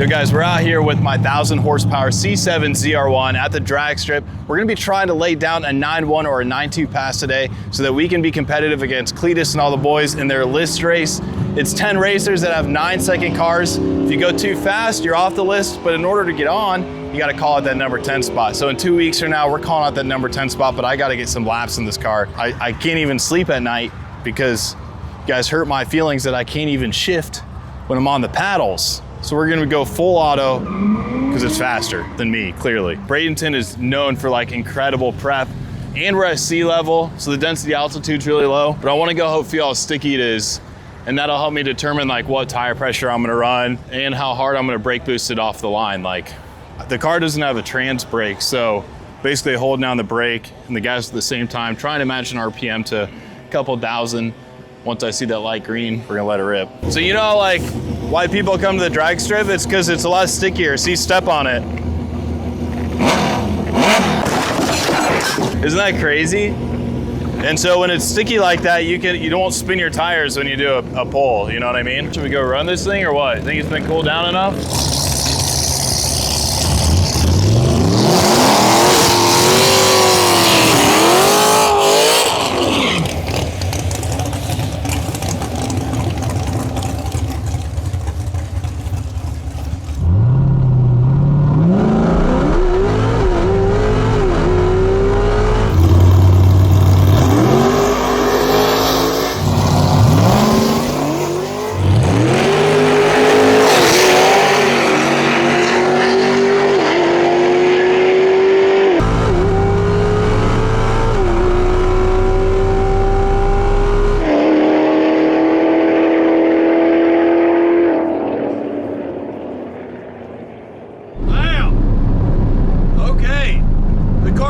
So guys, we're out here with my 1,000 horsepower C7 ZR1 at the drag strip. We're gonna be trying to lay down a 9.1 or a 9.2 pass today so that we can be competitive against Cletus and all the boys in their list race. It's 10 racers that have 9-second cars. If you go too fast, you're off the list, but in order to get on, you gotta call out that number 10 spot. So in 2 weeks from now, we're calling out that number 10 spot, but I gotta get some laps in this car. I can't even sleep at night because you guys hurt my feelings that I can't even shift when I'm on the paddles. So we're gonna go full auto because it's faster than me, clearly. Bradenton is known for like incredible prep, and we're at sea level, so the density altitude's really low. But I wanna go feel how sticky it is, and that'll help me determine like what tire pressure I'm gonna run and how hard I'm gonna brake boost it off the line. Like, the car doesn't have a trans brake, so basically holding down the brake and the gas at the same time, trying to match an RPM to a couple thousand. Once I see that light green, we're gonna let it rip. So you know like why people come to the drag strip? It's because it's a lot stickier. See, step on it. Isn't that crazy? And so when it's sticky like that, you don't spin your tires when you do a pull, you know what I mean? Should we go run this thing or what? Think it's been cooled down enough?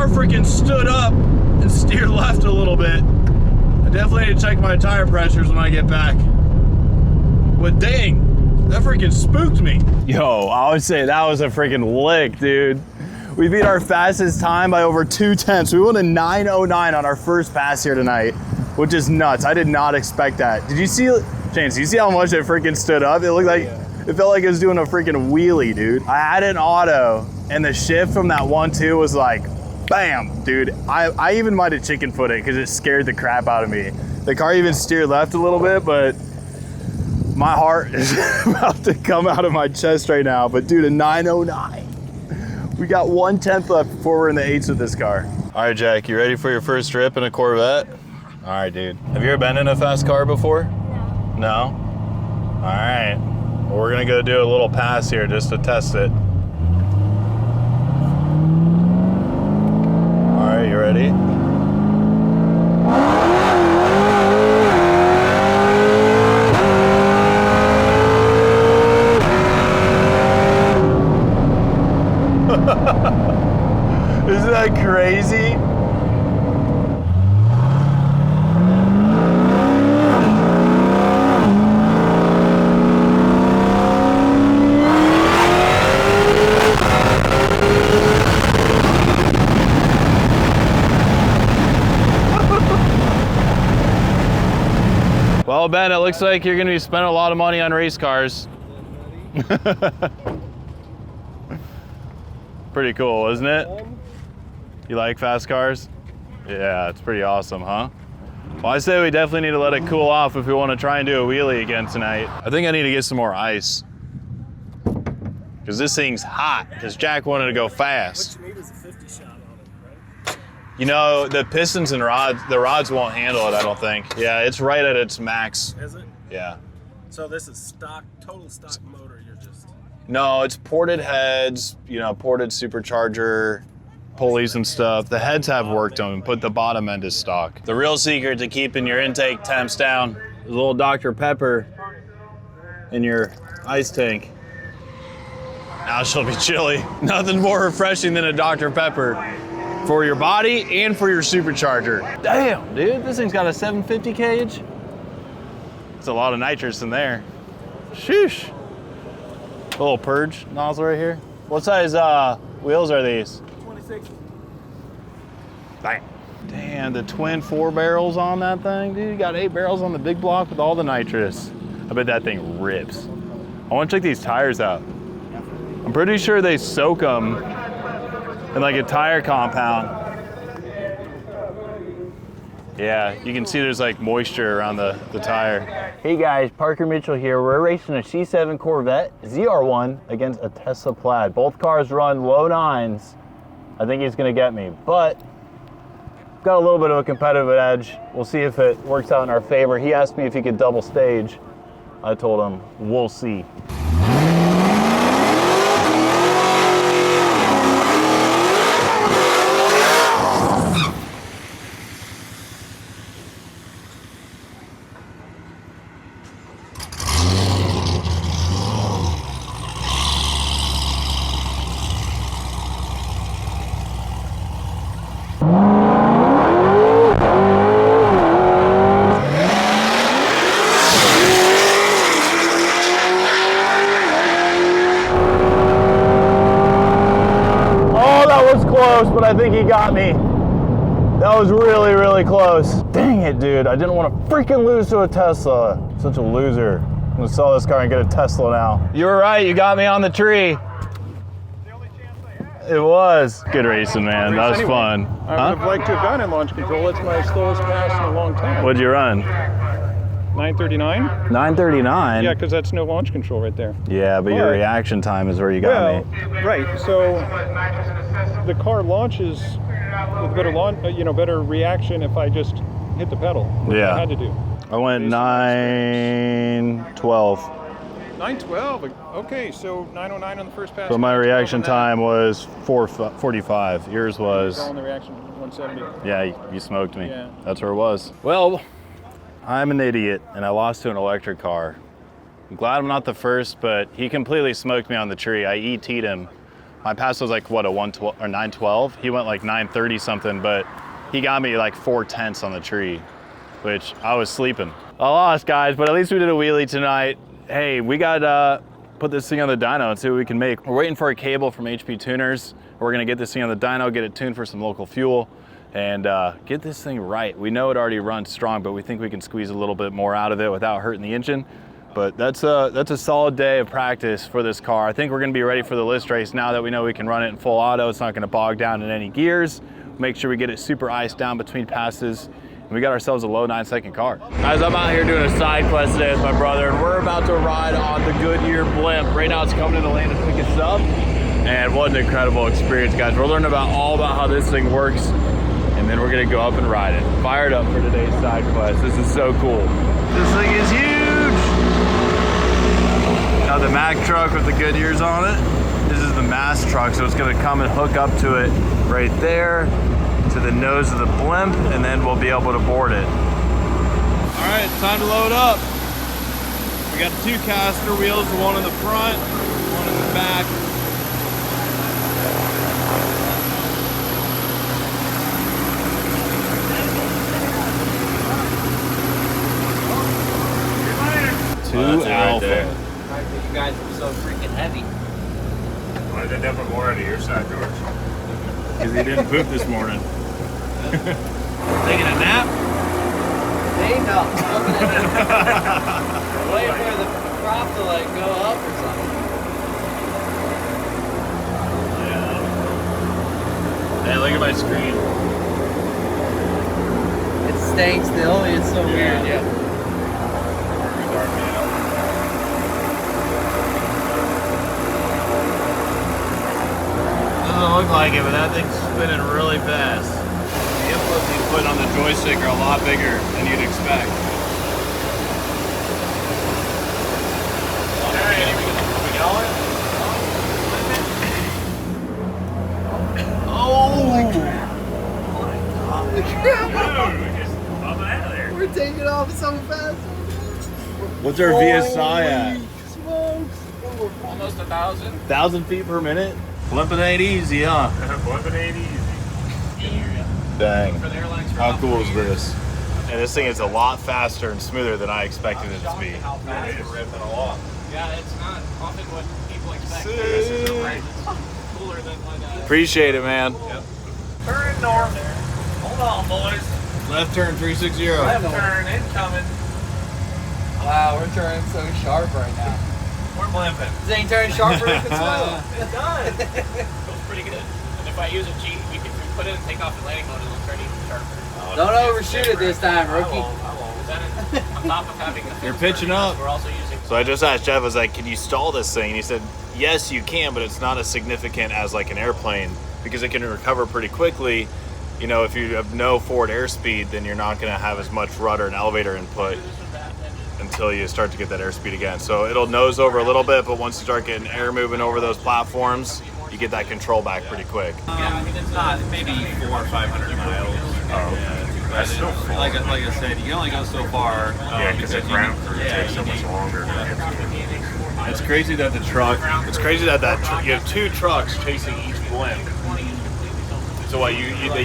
Freaking stood up and steered left a little bit. I definitely need to check my tire pressures when I get back. But dang, that freaking spooked me. Yo, I would say that was a freaking lick, dude. We beat our fastest time by over 2/10. We went a 9:09 on our first pass here tonight, which is nuts. I did not expect that. Did you see, James, did you see how much it freaking stood up? It looked like, it felt like it was doing a freaking wheelie, dude. I had an auto and the shift from that 1-2 was like, bam, dude. I even might have chicken footed because it scared the crap out of me. The car even steered left a little bit, but my heart is about to come out of my chest right now. But dude, a 9:09. We got 1/10 left before we're in the 8s with this car. All right, Jack, you ready for your first trip in a Corvette? All right, dude. Have you ever been in a fast car before? No. No? All right. Well, we're gonna go do a little pass here just to test it. All right, you ready? Isn't that crazy? Well, Ben, it looks like you're gonna be spending a lot of money on race cars. Pretty cool, isn't it? You like fast cars? Yeah, it's pretty awesome, huh? Well, I say we definitely need to let it cool off if we want to try and do a wheelie again tonight. I think I need to get some more ice, because this thing's hot, because Jack wanted to go fast. What you need is a 50 shot on it, right? You know, the pistons and the rods won't handle it, I don't think. Yeah, it's right at its max. Is it? Yeah. So this is stock, total stock motor, you're just... No, it's ported heads, you know, ported supercharger, pulleys and stuff. The heads have worked on them, but the bottom end is stock. The real secret to keeping your intake temps down is a little Dr. Pepper in your ice tank. Now she'll be chilly. Nothing more refreshing than a Dr. Pepper for your body and for your supercharger. Damn, dude, this thing's got a 750 cage. It's a lot of nitrous in there. Sheesh. A little purge nozzle right here. What size wheels are these? 26. Bang. Damn, the twin 4 barrels on that thing, dude. You got 8 barrels on the big block with all the nitrous. I bet that thing rips. I want to check these tires out. I'm pretty sure they soak them in like a tire compound. Yeah, you can see there's like moisture around the tire. Hey guys, Parker Mitchell here. We're racing a C7 Corvette ZR1 against a Tesla Plaid. Both cars run low 9s. I think he's gonna get me, but got a little bit of a competitive edge. We'll see if it works out in our favor. He asked me if he could double stage. I told him, we'll see. Close, but I think he got me. That was really, really close. Dang it, dude. I didn't want to freaking lose to a Tesla. Such a loser. I'm gonna sell this car and get a Tesla now. You were right, you got me on the tree. The only chance I had. It was. Good racing, man. That was fun. I would have liked to have gone in launch control. It's my slowest pass in a long time. What'd you run? 939? 939? Yeah, because that's no launch control right there. Yeah, but your reaction time is where you got me. Right. So the car launches with better reaction if I just hit the pedal. Yeah. I had to do. I went 912. 912. Okay, so 909 on the first pass. But my reaction time was 445. Yours was. On the reaction 170. Yeah, you smoked me. Yeah. That's where it was. Well, I'm an idiot and I lost to an electric car. I'm glad I'm not the first, but he completely smoked me on the tree. I ET'd him. My pass was like, what, a 112 or 912? He went like 930 something, but he got me like 4/10 on the tree, which I was sleeping. I lost, guys, but at least we did a wheelie tonight. Hey, we got put this thing on the dyno and see what we can make. We're waiting for a cable from HP Tuners. We're gonna get this thing on the dyno, get it tuned for some local fuel, and get this thing right. We know it already runs strong, but we think we can squeeze a little bit more out of it without hurting the engine. But that's a solid day of practice for this car. I think we're gonna be ready for the list race now that we know we can run it in full auto. It's not gonna bog down in any gears. Make sure we get it super iced down between passes. And we got ourselves a low 9-second car. Guys, I'm out here doing a side quest today with my brother, and we're about to ride on the Goodyear Blimp. Right now it's coming to the lane to pick us up. And what an incredible experience, guys. We're learning all about how this thing works, and then we're gonna go up and ride it. Fired up for today's side quest. This is so cool. This thing is huge. Now the Mack truck with the Goodyears on it. This is the Mass truck, so it's gonna come and hook up to it right there, to the nose of the blimp, and then we'll be able to board it. All right, it's time to load up. We got the 2 caster wheels, the one in the front, one in the back. Alpha. You guys are so freaking heavy. Why did they put more out of your side, George? Because he didn't poop this morning. Taking a nap? They know. Wait for the prop to like go up or something. Yeah. Hey, look at my screen. It's staying still. It's so weird. Yeah. Doesn't look like it, but that thing's spinning really fast. The inputs he's putting on the joystick are a lot bigger than you'd expect. We're taking off so fast. What's our VSI at? Smokes. Almost 1,000. 1,000 feet per minute? Blimping ain't easy, huh? Blimping ain't easy. Dang. How cool is this? And this thing is a lot faster and smoother than I expected it to be. How fast we're ripping along. Yeah, it's not often what people expect. This is a race. It's cooler than what. Appreciate it, man. Yep. Turn north. Hold on, boys. Left turn 360. Left turn incoming. Wow, we're turning so sharp right now. We're blimping. This ain't turning sharper if it's slow. It does. Feels pretty good. And if I use a G, we can put it and take off the landing mode, it'll turn even sharper. Don't overshoot it this time, rookie. I won't. Then on top of having the You're pitching up. we're also using. So I just asked Jeff, I was like, can you stall this thing? And he said, yes, you can, but it's not as significant as like an airplane because it can recover pretty quickly. You know, if you have no forward airspeed, then you're not going to have as much rudder and elevator input until you start to get that airspeed again. So it'll nose over a little bit, but once you start getting air moving over those platforms, you get that control back pretty quick. Yeah, I mean, it's not maybe 400 or 500 miles. Oh, that's still far. Like I said, you can only go so far. Yeah, because the ground crew takes so much longer. It's crazy that the truck, you have two trucks chasing each blimp. So what, you have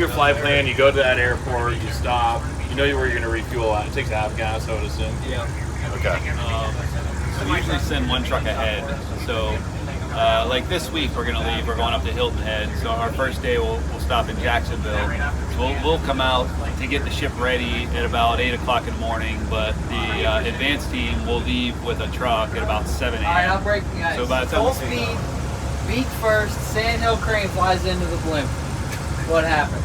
your flight plan, you go to that airport, you stop, you know where you're going to refuel at. It takes half gas, I would assume. Yeah. Okay. So we usually send one truck ahead. So like this week we're gonna leave, we're going up to Hilton Head. So our first day we'll stop in Jacksonville. So we'll come out to get the ship ready at about 8 o'clock in the morning, but the advanced team will leave with a truck at about 7 a.m. All right, I'll break the ice. So by the time Full we see speed, beak first, sandhill crane flies into the blimp. What happened?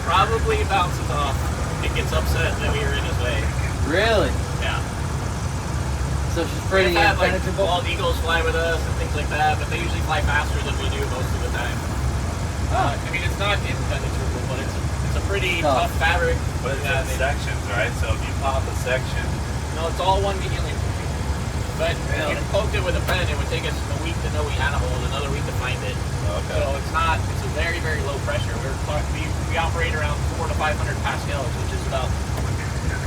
Probably bounces off. It gets upset that we were in his way. Really? Yeah. So she's pretty We've had like impenetrable. bald eagles fly with us and things like that, but they usually fly faster than we do most of the time. I mean, it's not impenetrable, but it's a pretty tough fabric. But it's in sections, right? So if you pop a section, No, it's all one helium. But if you poked it with a pen, it would take us a week to know we had a hole, another week to find it. Okay. So it's a very, very low pressure. We operate around 400 to 500 pascals, which is about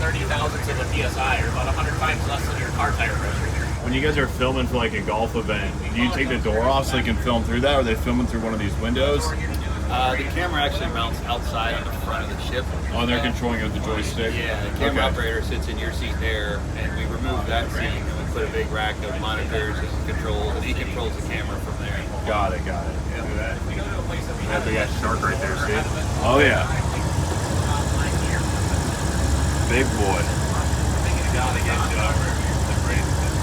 30 thousandths of a PSI, or about 100 times less than your car tire pressure. When you guys are filming for like a golf event, do you take the door off so they can film through that, or are they filming through one of these windows? the camera actually mounts outside on the front of the ship. Oh, and they're controlling it with the joystick? Yeah, the camera operator sits in your seat there, and we remove that seat and we put a big rack of monitors and controls, and he controls the camera from there. Got it, got it. That big ass shark right there, see? Oh yeah. Big boy.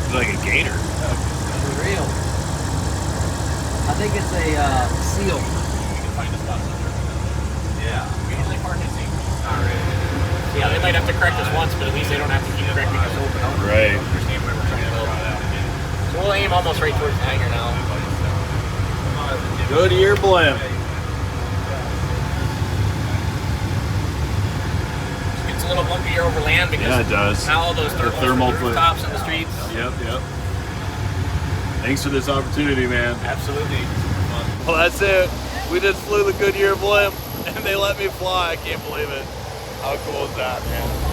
It's like a gator. For real. I think it's a seal. Yeah. We usually park at sea. Yeah, they might have to correct us once, but at least they don't have to keep correcting us over and over. Right. Understand where we're trying to go. So we'll aim almost right towards the hangar now. Goodyear Blimp. It's a little bumpier over land because Yeah, it does. now all those thermal rooftops in the streets. Yep, yep. Thanks for this opportunity, man. Absolutely. Well, that's it. We just flew the Goodyear Blimp, and they let me fly. I can't believe it. How cool is that, man?